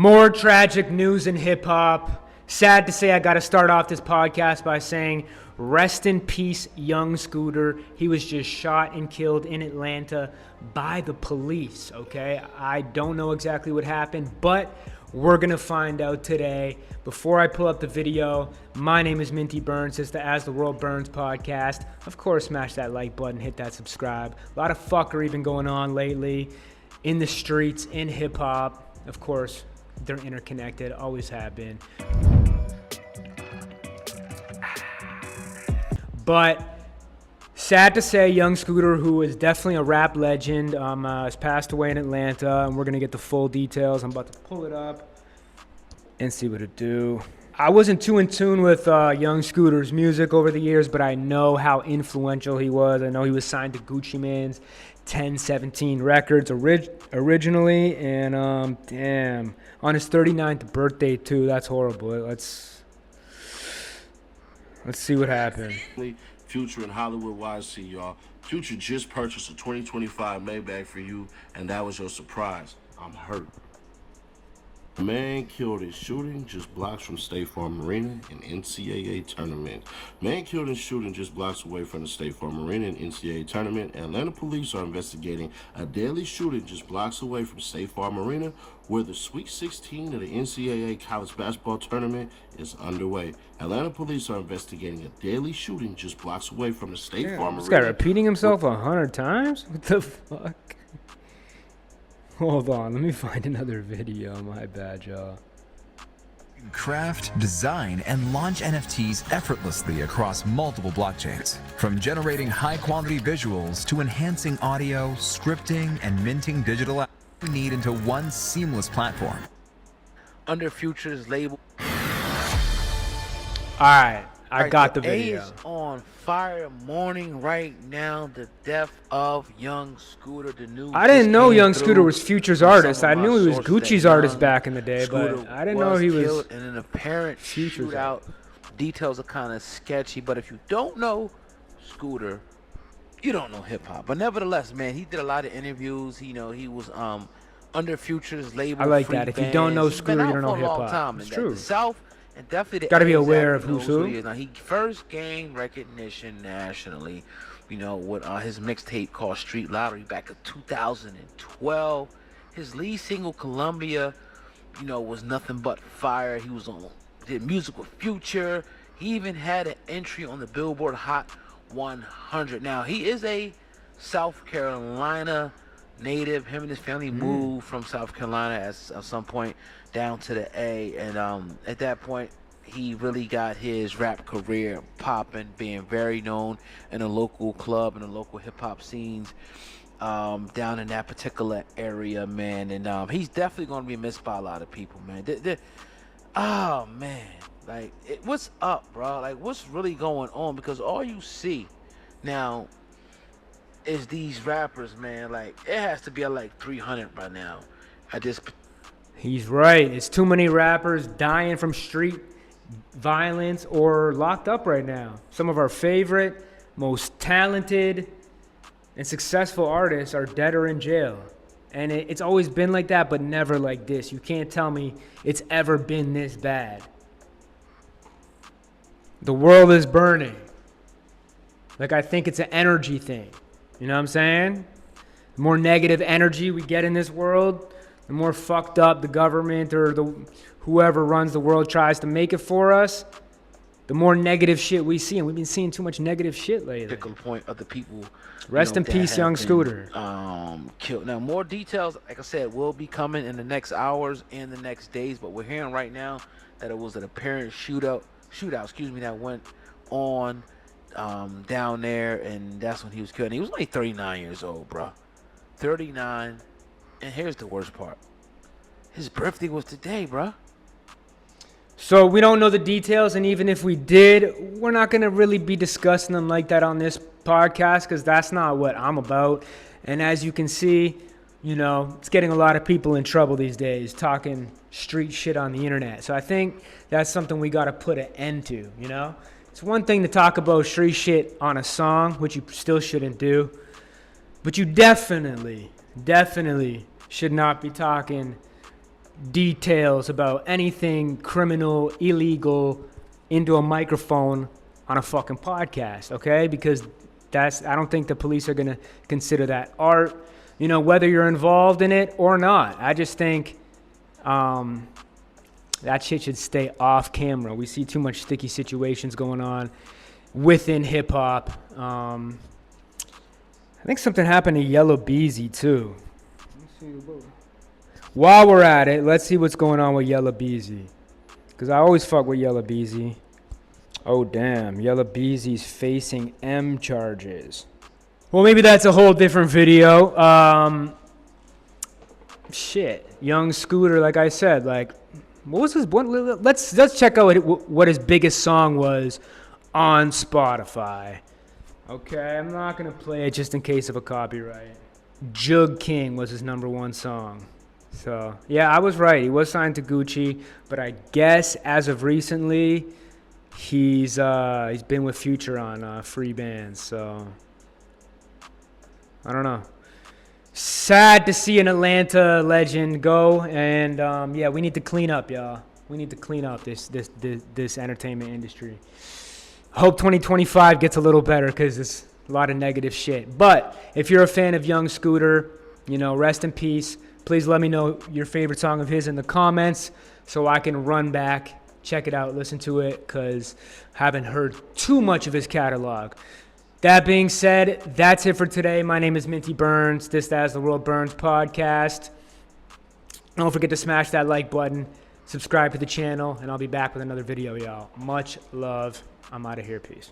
More tragic news in hip-hop. Sad to say I got to start off this podcast by saying rest in peace, young Scooter. He was just shot and killed in Atlanta by the police, okay? I don't know exactly what happened, but we're going to find out today. Before I pull up the video, my name is Minty Burns. It's the As the World Burns podcast. Of course, smash that like button, hit that subscribe. A lot of fuckery been going on lately in the streets, in hip-hop. Of course, they're interconnected, always have been. But sad to say, young Scooter, who is definitely a rap legend, has passed away in Atlanta, and we're going to get the full details. I'm about to pull it up and see what it do. I wasn't too in tune with young Scooter's music over the years, but I know how influential he was. I know he was signed to Gucci Mane's 1017 Records originally, and damn, on his 39th birthday too. That's horrible. Let's see what happened. Future and Hollywood YC, y'all. Future just purchased a 2025 Maybach for you, and that was your surprise. I'm hurt. A man killed in shooting just blocks from State Farm Arena in NCAA tournament. Man killed in shooting just blocks away from the State Farm Arena in NCAA tournament. Atlanta police are investigating a deadly shooting just blocks away from State Farm Arena, where the Sweet 16 of the NCAA college basketball tournament is underway. Atlanta police are investigating a deadly shooting just blocks away from the State Farm Arena. This guy repeating himself 100 times? What the fuck? Hold on, let me find another video. My bad, y'all. Craft, design, and launch NFTs effortlessly across multiple blockchains. From generating high-quality visuals to enhancing audio, scripting, and minting digital assets you need into one seamless platform. Under Future's label. Alright, I got the video. A is on fire morning right now. The death of Young Scooter, the new. I didn't know Young Scooter was Future's artist. I knew he was Gucci's artist back in the day, but I didn't know he was in an apparent Future's shootout. Details are kind of sketchy, but if you don't know Scooter, you don't know hip hop. But nevertheless, man, he did a lot of interviews. He was under Future's label. I like that. If you don't know Scooter, you don't know hip hop. It's true. The South. And definitely got to be aware of who's who. Now, he first gained recognition nationally, with his mixtape called Street Lottery back in 2012. His lead single, Columbia, was nothing but fire. He did music with Future. He even had an entry on the Billboard Hot 100. Now, he is a South Carolina native. Him and his family moved from South Carolina at some point down to the A, and at that point he really got his rap career popping, being very known in the local club and the local hip-hop scenes down in that particular area, man. And he's definitely going to be missed by a lot of people, man. Oh man, like what's up, bro? Like, what's really going on? Because all you see now is these rappers, man. Like, it has to be at like 300 by now at this. He's right. It's too many rappers dying from street violence or locked up right now. Some of our favorite, most talented, and successful artists are dead or in jail. And it's always been like that, but never like this. You can't tell me it's ever been this bad. The world is burning. Like, I think it's an energy thing. You know what I'm saying? The more negative energy we get in this world, the more fucked up the government or whoever runs the world tries to make it for us, the more negative shit we see. And we've been seeing too much negative shit lately. Particular point of the people. Rest in peace, young Scooter. Killed. Now, more details, like I said, will be coming in the next hours and the next days. But we're hearing right now that it was an apparent shootout, that went on down there, and that's when he was killed. And he was only 39 years old, bro. 39. And here's the worst part. His birthday was today, bruh. So we don't know the details, and even if we did, we're not going to really be discussing them like that on this podcast, because that's not what I'm about. And as you can see, it's getting a lot of people in trouble these days, talking street shit on the internet. So I think that's something we got to put an end to, It's one thing to talk about street shit on a song, which you still shouldn't do, but you definitely should not be talking details about anything criminal, illegal into a microphone on a fucking podcast, okay? Because I don't think the police are gonna consider that art, you know, whether you're involved in it or not. I just think that shit should stay off camera. We see too much sticky situations going on within hip hop. I think something happened to Yellow Beezy too. While we're at it, let's see what's going on with Yellow Beezy. Because I always fuck with Yellow Beezy. Oh, damn. Yellow Beezy's facing M charges. Well, maybe that's a whole different video. Shit. Young Scooter, like I said, like, what was his... Let's check out what his biggest song was on Spotify. Okay, I'm not going to play it just in case of a copyright. Jug King was his #1 song. So, yeah, I was right. He was signed to Gucci, but I guess as of recently, he's been with Future on free bands. So, I don't know. Sad to see an Atlanta legend go, and yeah, we need to clean up, y'all. We need to clean up this entertainment industry. Hope 2025 gets a little better because it's a lot of negative shit. But if you're a fan of Young Scooter, you know, rest in peace. Please let me know your favorite song of his in the comments so I can run back, check it out, listen to it, because I haven't heard too much of his catalog. That being said, that's it for today. My name is Minty Burns. This is the World Burns podcast. Don't forget to smash that like button, subscribe to the channel, and I'll be back with another video, y'all. Much love. I'm out of here. Peace.